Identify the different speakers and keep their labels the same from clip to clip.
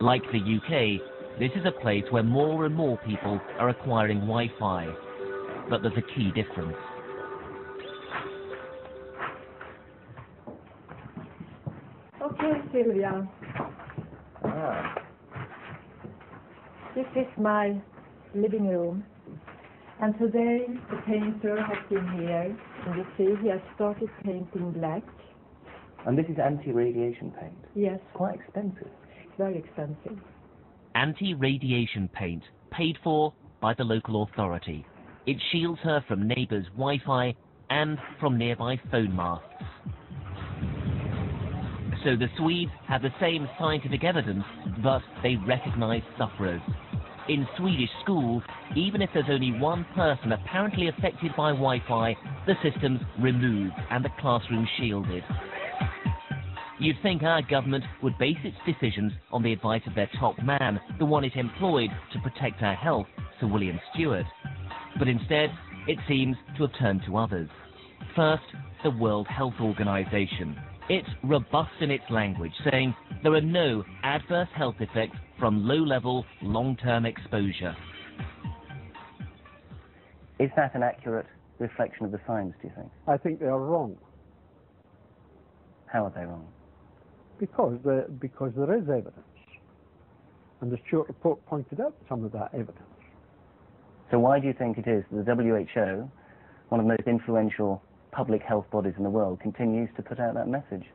Speaker 1: Like the UK, this is a place where more and more people are acquiring Wi-Fi. But there's a key difference.
Speaker 2: Okay, Sylvia. This is my living room. And today the painter has been here. And you see he has started painting black.
Speaker 3: And this is anti-radiation paint?
Speaker 2: Yes.
Speaker 3: Quite expensive.
Speaker 2: Very expensive.
Speaker 1: Anti-radiation paint, paid for by the local authority. It shields her from neighbours' Wi-Fi and from nearby phone masts. So the Swedes have the same scientific evidence, but they recognise sufferers. In Swedish schools, even if there's only one person apparently affected by Wi-Fi, the system's removed and the classroom shielded. You'd think our government would base its decisions on the advice of their top man, the one it employed to protect our health, Sir William Stewart. But instead, it seems to have turned to others. First, the World Health Organization. It's robust in its language, saying there are no adverse health effects from low-level, long-term exposure.
Speaker 3: Is that an accurate reflection of the science, do you think?
Speaker 4: I think they are wrong.
Speaker 3: How are they wrong?
Speaker 4: Because there is evidence. And the Stewart report pointed out some of that evidence.
Speaker 3: So why do you think it is that the WHO, one of the most influential public health bodies in the world, continues to put out that message?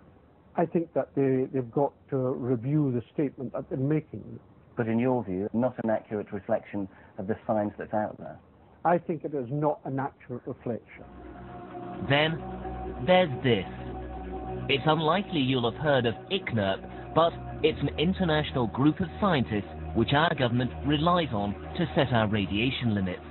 Speaker 4: I think that they've got to review the statement that they're making.
Speaker 3: But in your view, not an accurate reflection of the science that's out there?
Speaker 4: I think it is not an accurate reflection.
Speaker 1: Then there's this. It's unlikely you'll have heard of ICNIRP, but it's an international group of scientists which our government relies on to set our radiation limits.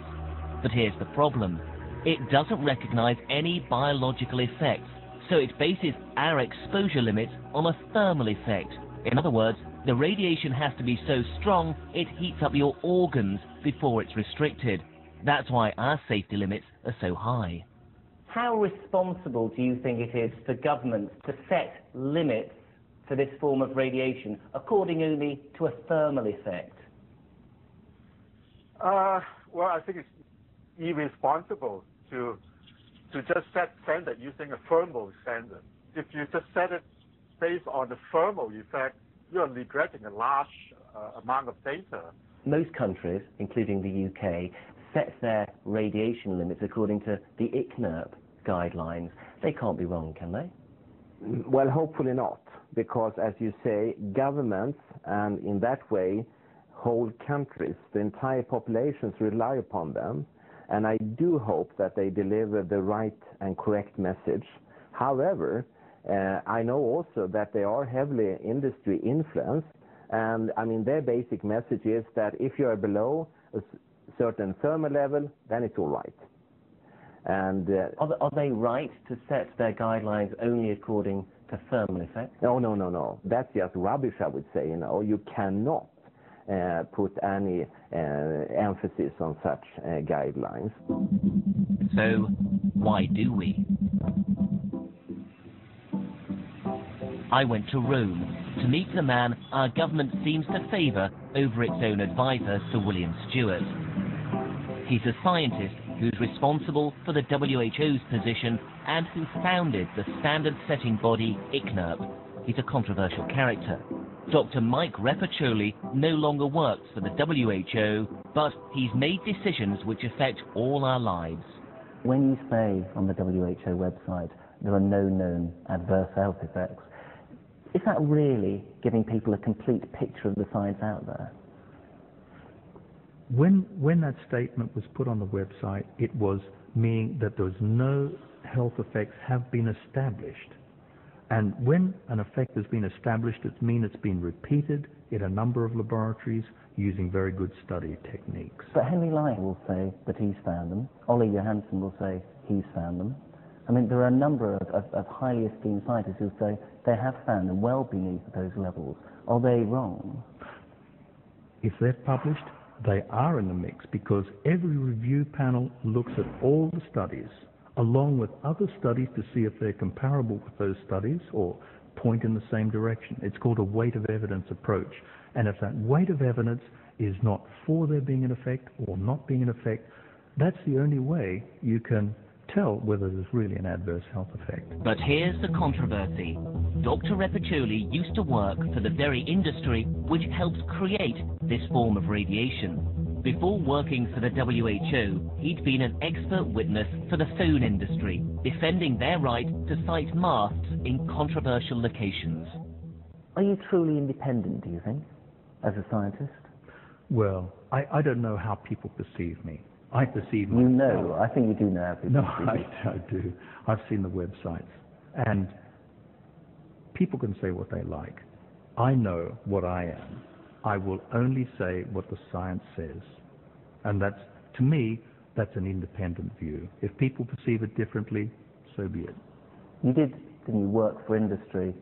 Speaker 1: But here's the problem. It doesn't recognize any biological effects, so it bases our exposure limits on a thermal effect. In other words, the radiation has to be so strong it heats up your organs before it's restricted. That's why our safety limits are so high.
Speaker 3: How responsible do you think it is for governments to set limits for this form of radiation according only to a thermal effect?
Speaker 5: Well, I think it's irresponsible to just set standard using a thermal standard. If you just set it based on the thermal effect, you're neglecting a large amount of data.
Speaker 3: Most countries, including the UK, set their radiation limits according to the ICNIRP guidelines. They can't be wrong, can they?
Speaker 6: Well, hopefully not, because as you say, governments, and in that way, whole countries, the entire populations rely upon them, and I do hope that they deliver the right and correct message. However, I know also that they are heavily industry influenced, and I mean their basic message is that if you are below a certain thermal level, then it's all right. And
Speaker 3: are they right to set their guidelines only according to thermal effect?
Speaker 6: No. That's just rubbish, I would say. You know, you cannot put any emphasis on such guidelines.
Speaker 1: So, why do we? I went to Rome to meet the man our government seems to favour over its own advisor, Sir William Stewart. He's a scientist who's responsible for the WHO's position and who founded the standard-setting body ICNIRP. He's a controversial character. Dr. Mike Repaccioli no longer works for the WHO, but he's made decisions which affect all our lives.
Speaker 3: When you say on the WHO website there are no known adverse health effects, is that really giving people a complete picture of the science out there?
Speaker 7: When that statement was put on the website, it was meaning that those no health effects have been established. And when an effect has been established, it means it's been repeated in a number of laboratories using very good study techniques.
Speaker 3: But Henry Lyon will say that he's found them. Ollie Johansson will say he's found them. I mean, there are a number of highly esteemed scientists who say they have found them well beneath those levels. Are they wrong?
Speaker 7: If they're published, they are in the mix, because every review panel looks at all the studies along with other studies to see if they're comparable with those studies or point in the same direction. It's called a weight of evidence approach. And if that weight of evidence is not for there being an effect or not being an effect, that's the only way you can tell whether there's really an adverse health effect.
Speaker 1: But here's the controversy. Dr. Repacholi used to work for the very industry which helps create this form of radiation. Before working for the WHO, he'd been an expert witness for the phone industry, defending their right to site masts in controversial locations.
Speaker 3: Are you truly independent, do you think, as a scientist?
Speaker 7: Well, I don't know how people perceive me. I perceive myself.
Speaker 3: You know, I think you do know how people perceive you.
Speaker 7: I do. I've seen the websites. And people can say what they like. I know what I am. I will only say what the science says. And that's, to me, that's an independent view. If people perceive it differently, so be it.
Speaker 3: You didn't you, work for industry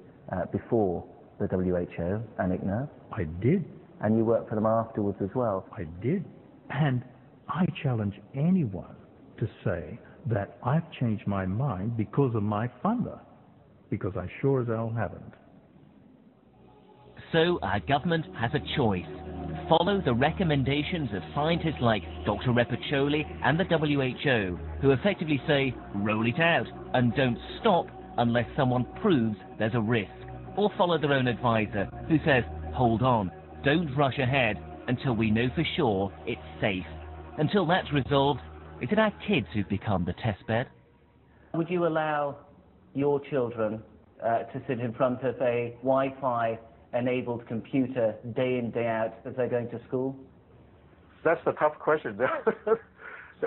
Speaker 3: before the WHO and ICNIRP?
Speaker 7: I did.
Speaker 3: And you worked for them afterwards as well?
Speaker 7: I did. And I challenge anyone to say that I've changed my mind because of my funder, because I sure as hell haven't.
Speaker 1: So our government has a choice. Follow the recommendations of scientists like Dr. Repacholi and the WHO, who effectively say, roll it out, and don't stop unless someone proves there's a risk. Or follow their own advisor, who says, hold on, don't rush ahead until we know for sure it's safe. Until that's resolved, is it our kids who've become the test bed?
Speaker 3: Would you allow your children to sit in front of a Wi-Fi enabled computer day in, day out as they're going to school?
Speaker 5: That's a tough question to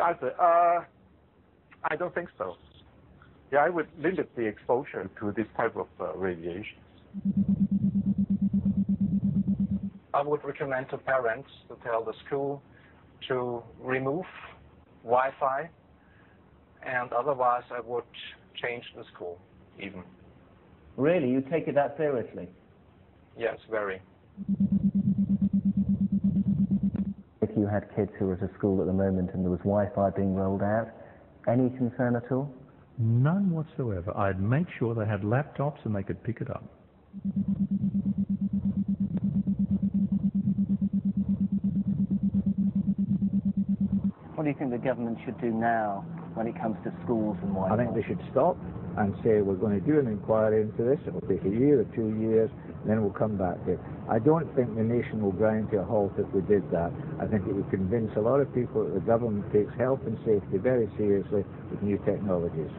Speaker 5: answer. I don't think so. Yeah, I would limit the exposure to this type of radiation.
Speaker 8: I would recommend to parents to tell the school to remove Wi-Fi, and otherwise I would change the school even.
Speaker 3: Really? You take it that seriously?
Speaker 8: Yes, very.
Speaker 3: If you had kids who were at a school at the moment and there was Wi-Fi being rolled out, any concern at all?
Speaker 7: None whatsoever. I'd make sure they had laptops and they could pick it up.
Speaker 3: What do you think the government should do now when it comes to schools and Wi-Fi?
Speaker 9: I think they should stop and say we're going to do an inquiry into this. It will take a year or 2 years, then we'll come back to it. I don't think the nation will grind to a halt if we did that. I think it would convince a lot of people that the government takes health and safety very seriously with new technologies.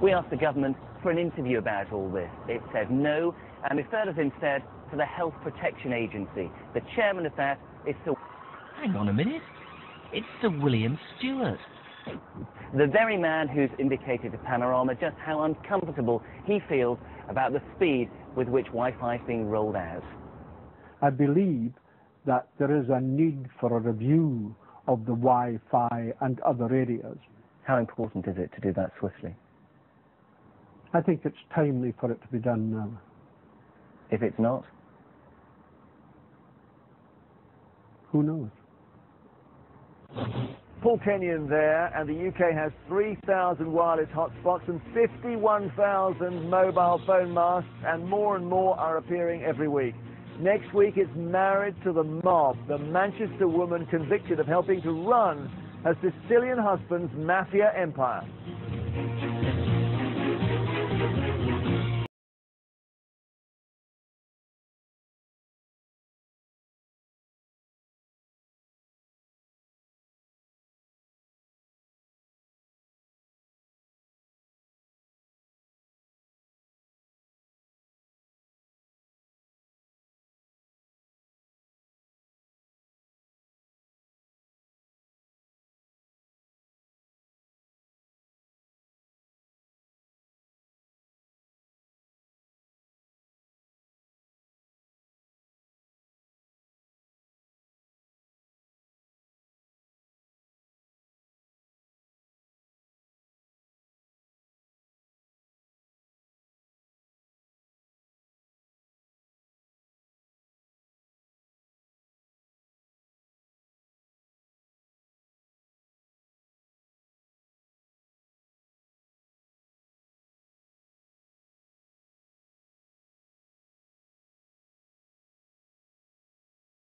Speaker 3: We asked the government for an interview about all this. It said no, and referred us instead to the Health Protection Agency. The chairman of that is Sir...
Speaker 1: Hang on a minute. It's Sir William Stewart.
Speaker 3: The very man who's indicated to Panorama just how uncomfortable he feels about the speed with which Wi-Fi is being rolled out.
Speaker 4: I believe that there is a need for a review of the Wi-Fi and other areas.
Speaker 3: How important is it to do that swiftly?
Speaker 4: I think it's timely for it to be done now.
Speaker 3: If it's not?
Speaker 4: Who knows?
Speaker 10: Paul Kenyon there, and the UK has 3,000 wireless hotspots and 51,000 mobile phone masts, and more are appearing every week. Next week it's Married to the Mob, the Manchester woman convicted of helping to run her Sicilian husband's mafia empire.